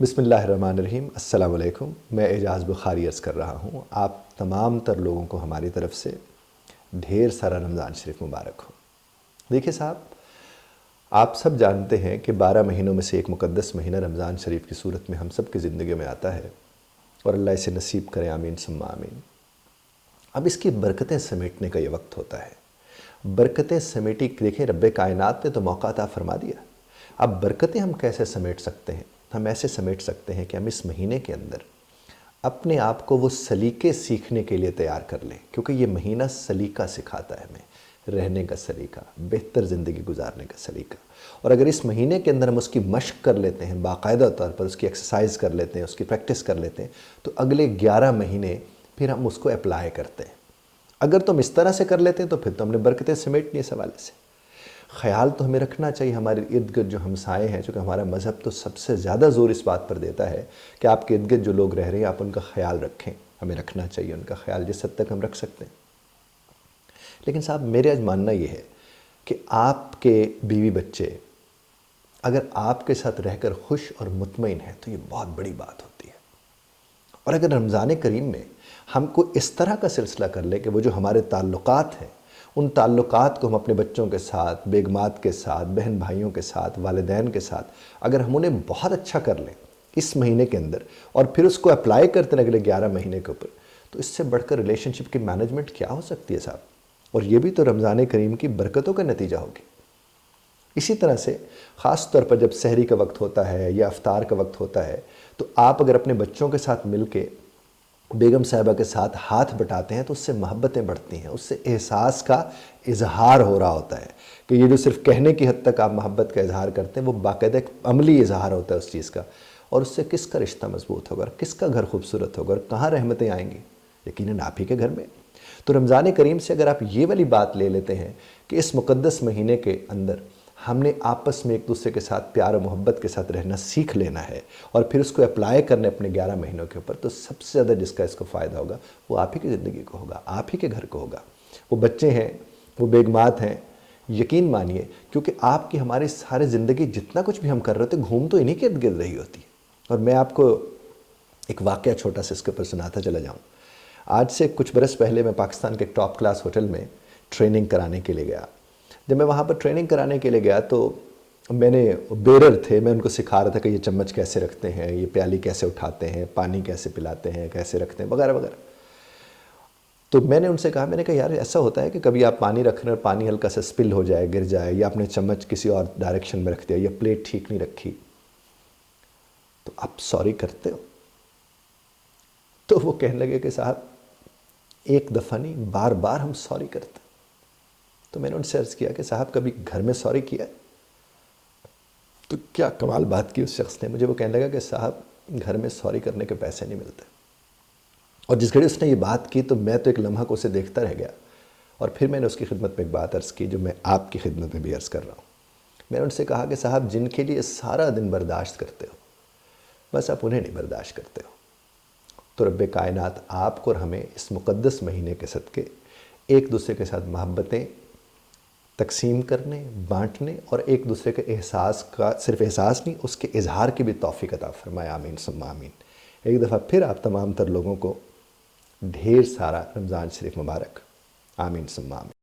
بسم اللہ الرحمن الرحیم۔ السلام علیکم۔ میں اعجاز بخاری عرض کر رہا ہوں۔ آپ تمام تر لوگوں کو ہماری طرف سے ڈھیر سارا رمضان شریف مبارک ہو۔ دیکھیے صاحب، آپ سب جانتے ہیں کہ 12 مہینوں میں سے ایک مقدس مہینہ رمضان شریف کی صورت میں ہم سب کی زندگی میں آتا ہے، اور اللہ اسے نصیب کرے، آمین ثم آمین۔ اب اس کی برکتیں سمیٹنے کا یہ وقت ہوتا ہے۔ برکتیں سمیٹی، دیکھیں رب کائنات نے تو موقع عطا فرما دیا۔ اب برکتیں ہم کیسے سمیٹ سکتے ہیں؟ ہم ایسے سمیٹ سکتے ہیں کہ ہم اس مہینے کے اندر اپنے آپ کو وہ سلیقے سیکھنے کے لیے تیار کر لیں، کیونکہ یہ مہینہ سلیقہ سکھاتا ہے ہمیں، رہنے کا سلیقہ، بہتر زندگی گزارنے کا سلیقہ۔ اور اگر اس مہینے کے اندر ہم اس کی مشق کر لیتے ہیں، باقاعدہ طور پر اس کی ایکسرسائز کر لیتے ہیں، اس کی پریکٹس کر لیتے ہیں، تو اگلے 11 مہینے پھر ہم اس کو اپلائی کرتے ہیں۔ اگر تم اس طرح سے کر لیتے ہیں تو پھر تو ہم نے برکتیں سمیٹنی اس حوالے سے۔ خیال تو ہمیں رکھنا چاہیے ہمارے ارد گرد جو ہمسائے ہیں، چونکہ ہمارا مذہب تو سب سے زیادہ زور اس بات پر دیتا ہے کہ آپ کے ارد گرد جو لوگ رہ رہے ہیں آپ ان کا خیال رکھیں۔ ہمیں رکھنا چاہیے ان کا خیال، جس حد تک ہم رکھ سکتے ہیں۔ لیکن صاحب، میرے آج ماننا یہ ہے کہ آپ کے بیوی بچے اگر آپ کے ساتھ رہ کر خوش اور مطمئن ہیں تو یہ بہت بڑی بات ہوتی ہے۔ اور اگر رمضان کریم میں ہم کو اس طرح کا سلسلہ کر لیں کہ وہ جو ہمارے تعلقات ہیں، ان تعلقات کو ہم اپنے بچوں کے ساتھ، بیگمات کے ساتھ، بہن بھائیوں کے ساتھ، والدین کے ساتھ، اگر ہم انہیں بہت اچھا کر لیں اس مہینے کے اندر، اور پھر اس کو اپلائی کرتے ہیں اگلے 11 مہینے کے اوپر، تو اس سے بڑھ کر ریلیشن شپ کی مینجمنٹ کیا ہو سکتی ہے صاحب؟ اور یہ بھی تو رمضان کریم کی برکتوں کا نتیجہ ہوگی۔ اسی طرح سے خاص طور پر جب سحری کا وقت ہوتا ہے یا افطار کا وقت ہوتا ہے، تو آپ اگر اپنے بچوں کے ساتھ مل کے بیگم صاحبہ کے ساتھ ہاتھ بٹاتے ہیں تو اس سے محبتیں بڑھتی ہیں، اس سے احساس کا اظہار ہو رہا ہوتا ہے کہ یہ جو صرف کہنے کی حد تک آپ محبت کا اظہار کرتے ہیں، وہ باقاعدہ ایک عملی اظہار ہوتا ہے اس چیز کا۔ اور اس سے کس کا رشتہ مضبوط ہوگا، اور کس کا گھر خوبصورت ہوگا، اور کہاں رحمتیں آئیں گی؟ یقیناً آپ ہی کے گھر میں۔ تو رمضان کریم سے اگر آپ یہ والی بات لے لیتے ہیں کہ اس مقدس مہینے کے اندر ہم نے آپس میں ایک دوسرے کے ساتھ پیار و محبت کے ساتھ رہنا سیکھ لینا ہے، اور پھر اس کو اپلائی کرنے اپنے 11 مہینوں کے اوپر، تو سب سے زیادہ جس کا اس کو فائدہ ہوگا وہ آپ ہی کی زندگی کو ہوگا، آپ ہی کے گھر کو ہوگا۔ وہ بچے ہیں، وہ بیگمات ہیں، یقین مانیے، کیونکہ آپ کی ہماری سارے زندگی جتنا کچھ بھی ہم کر رہے ہوتے گھوم تو انہی کے ارد گرد رہی ہوتی ہے۔ اور میں آپ کو ایک واقعہ چھوٹا سا اس کے اوپر سناتا چلا جاؤں۔ آج سے کچھ برس پہلے میں پاکستان کے ٹاپ کلاس ہوٹل میں ٹریننگ کرانے کے لیے گیا۔ جب میں وہاں پر ٹریننگ کرانے کے لیے گیا تو میں نے بیرر تھے، میں ان کو سکھا رہا تھا کہ یہ چمچ کیسے رکھتے ہیں، یہ پیالی کیسے اٹھاتے ہیں، پانی کیسے پلاتے ہیں، کیسے رکھتے ہیں، وغیرہ وغیرہ۔ تو میں نے ان سے کہا یار ایسا ہوتا ہے کہ کبھی آپ پانی رکھ رہے ہیں اور پانی ہلکا سا سپل ہو جائے، گر جائے، یا آپ نے چمچ کسی اور ڈائریکشن میں رکھ دیا، یا پلیٹ ٹھیک نہیں رکھی، تو آپ سوری کرتے ہو؟ تو وہ کہنے لگے کہ صاحب ایک دفعہ نہیں، بار بار ہم سوری کرتے ہیں۔ تو میں نے ان سے عرض کیا کہ صاحب کبھی گھر میں سوری کیا ہے؟ تو کیا کمال بات کی اس شخص نے، مجھے وہ کہنے لگا کہ صاحب گھر میں سوری کرنے کے پیسے نہیں ملتے۔ اور جس گھڑی اس نے یہ بات کی تو میں تو ایک لمحہ کو اسے دیکھتا رہ گیا، اور پھر میں نے اس کی خدمت میں ایک بات عرض کی جو میں آپ کی خدمت میں بھی عرض کر رہا ہوں۔ میں نے ان سے کہا کہ صاحب جن کے لیے سارا دن برداشت کرتے ہو، بس آپ انہیں نہیں برداشت کرتے ہو۔ تو رب کائنات آپ کو اور ہمیں اس مقدس مہینے کے صدقے ایک دوسرے کے ساتھ محبتیں تقسیم کرنے، بانٹنے، اور ایک دوسرے کے احساس کا صرف احساس نہیں، اس کے اظہار کی بھی توفیق عطا فرمائے، آمین ثم آمین۔ ایک دفعہ پھر آپ تمام تر لوگوں کو ڈھیر سارا رمضان شریف مبارک، آمین ثم آمین۔